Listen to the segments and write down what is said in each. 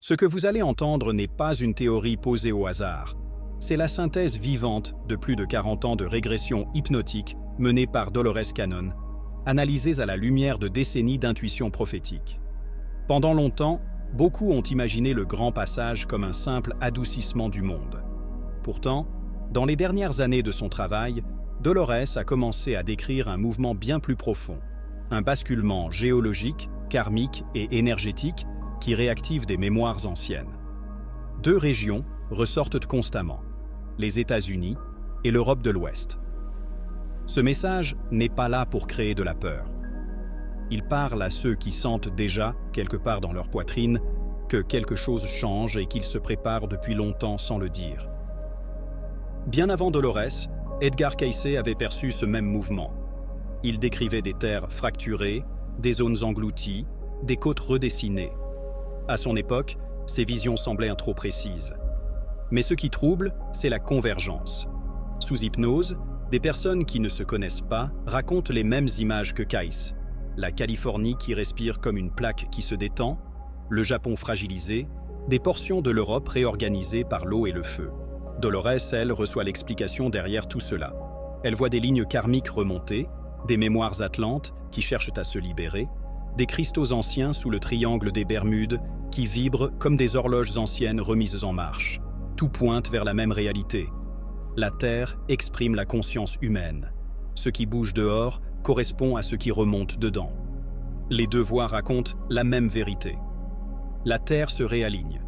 Ce que vous allez entendre n'est pas une théorie posée au hasard. C'est la synthèse vivante de plus de 40 ans de régression hypnotique menée par Dolores Cannon, analysée à la lumière de décennies d'intuition prophétique. Pendant longtemps, beaucoup ont imaginé le grand passage comme un simple adoucissement du monde. Pourtant, dans les dernières années de son travail, Dolores a commencé à décrire un mouvement bien plus profond, un basculement géologique, karmique et énergétique qui réactive des mémoires anciennes. Deux régions ressortent constamment, les États-Unis et l'Europe de l'Ouest. Ce message n'est pas là pour créer de la peur. Il parle à ceux qui sentent déjà, quelque part dans leur poitrine, que quelque chose change et qu'ils se préparent depuis longtemps sans le dire. Bien avant Dolores, Edgar Cayce avait perçu ce même mouvement. Il décrivait des terres fracturées, des zones englouties, des côtes redessinées. À son époque, ces visions semblaient trop précises. Mais ce qui trouble, c'est la convergence. Sous hypnose, des personnes qui ne se connaissent pas racontent les mêmes images que Cayce. La Californie qui respire comme une plaque qui se détend, le Japon fragilisé, des portions de l'Europe réorganisées par l'eau et le feu. Dolores, elle, reçoit l'explication derrière tout cela. Elle voit des lignes karmiques remonter, des mémoires atlantes qui cherchent à se libérer, des cristaux anciens sous le triangle des Bermudes qui vibrent comme des horloges anciennes remises en marche. Tout pointe vers la même réalité. La Terre exprime la conscience humaine. Ce qui bouge dehors correspond à ce qui remonte dedans. Les deux voix racontent la même vérité. La Terre se réaligne.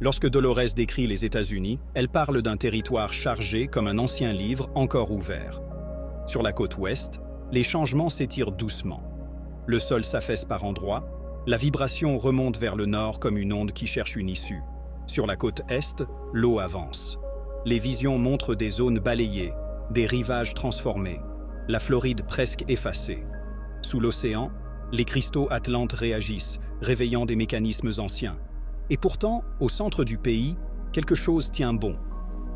Lorsque Dolores décrit les États-Unis, elle parle d'un territoire chargé comme un ancien livre encore ouvert. Sur la côte ouest, les changements s'étirent doucement. Le sol s'affaisse par endroits, la vibration remonte vers le nord comme une onde qui cherche une issue. Sur la côte est, l'eau avance. Les visions montrent des zones balayées, des rivages transformés, la Floride presque effacée. Sous l'océan, les cristaux atlantes réagissent, réveillant des mécanismes anciens. Et pourtant, au centre du pays, quelque chose tient bon.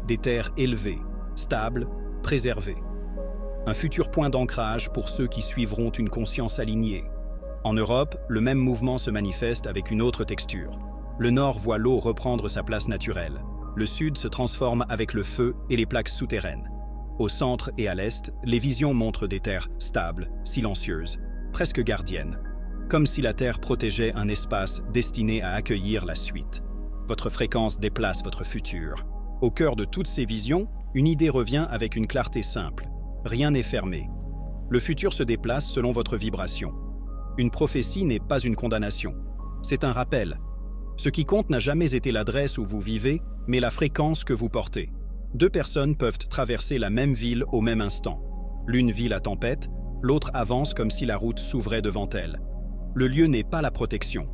Des terres élevées, stables, préservées. Un futur point d'ancrage pour ceux qui suivront une conscience alignée. En Europe, le même mouvement se manifeste avec une autre texture. Le nord voit l'eau reprendre sa place naturelle. Le sud se transforme avec le feu et les plaques souterraines. Au centre et à l'est, les visions montrent des terres stables, silencieuses, presque gardiennes. Comme si la Terre protégeait un espace destiné à accueillir la suite. Votre fréquence déplace votre futur. Au cœur de toutes ces visions, une idée revient avec une clarté simple. Rien n'est fermé. Le futur se déplace selon votre vibration. Une prophétie n'est pas une condamnation. C'est un rappel. Ce qui compte n'a jamais été l'adresse où vous vivez, mais la fréquence que vous portez. Deux personnes peuvent traverser la même ville au même instant. L'une vit la tempête, l'autre avance comme si la route s'ouvrait devant elle. Le lieu n'est pas la protection.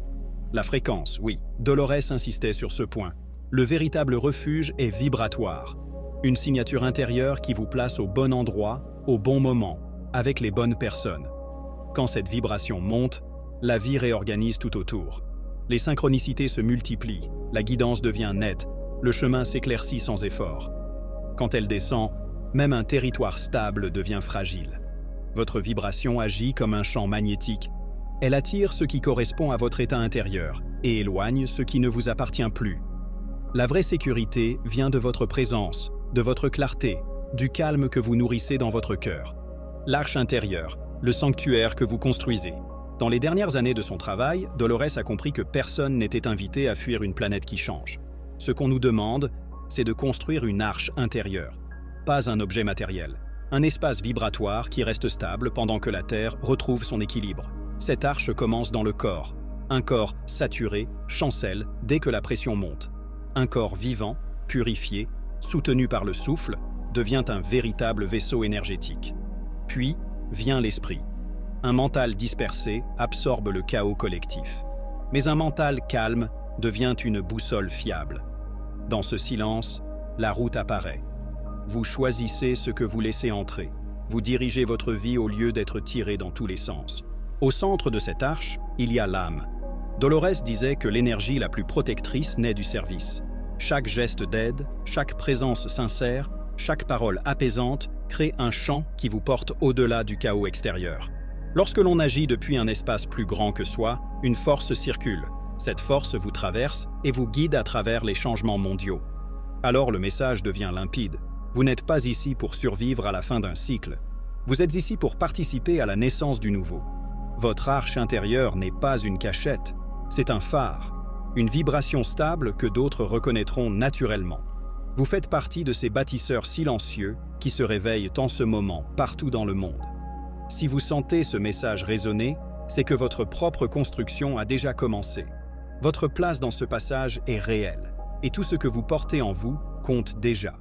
La fréquence, oui. Dolores insistait sur ce point. Le véritable refuge est vibratoire. Une signature intérieure qui vous place au bon endroit, au bon moment, avec les bonnes personnes. Quand cette vibration monte, la vie réorganise tout autour. Les synchronicités se multiplient, la guidance devient nette, le chemin s'éclaircit sans effort. Quand elle descend, même un territoire stable devient fragile. Votre vibration agit comme un champ magnétique. Elle attire ce qui correspond à votre état intérieur et éloigne ce qui ne vous appartient plus. La vraie sécurité vient de votre présence, de votre clarté, du calme que vous nourrissez dans votre cœur. L'arche intérieure, le sanctuaire que vous construisez. Dans les dernières années de son travail, Dolores a compris que personne n'était invité à fuir une planète qui change. Ce qu'on nous demande, c'est de construire une arche intérieure, pas un objet matériel. Un espace vibratoire qui reste stable pendant que la Terre retrouve son équilibre. Cette arche commence dans le corps. Un corps saturé, chancelle dès que la pression monte. Un corps vivant, purifié, soutenu par le souffle, devient un véritable vaisseau énergétique. Puis vient l'esprit. Un mental dispersé absorbe le chaos collectif. Mais un mental calme devient une boussole fiable. Dans ce silence, la route apparaît. Vous choisissez ce que vous laissez entrer. Vous dirigez votre vie au lieu d'être tiré dans tous les sens. Au centre de cette arche, il y a l'âme. Dolores disait que l'énergie la plus protectrice naît du service. Chaque geste d'aide, chaque présence sincère, chaque parole apaisante crée un champ qui vous porte au-delà du chaos extérieur. Lorsque l'on agit depuis un espace plus grand que soi, une force circule. Cette force vous traverse et vous guide à travers les changements mondiaux. Alors le message devient limpide. Vous n'êtes pas ici pour survivre à la fin d'un cycle. Vous êtes ici pour participer à la naissance du nouveau. Votre arche intérieure n'est pas une cachette, c'est un phare, une vibration stable que d'autres reconnaîtront naturellement. Vous faites partie de ces bâtisseurs silencieux qui se réveillent en ce moment partout dans le monde. Si vous sentez ce message résonner, c'est que votre propre construction a déjà commencé. Votre place dans ce passage est réelle, et tout ce que vous portez en vous compte déjà.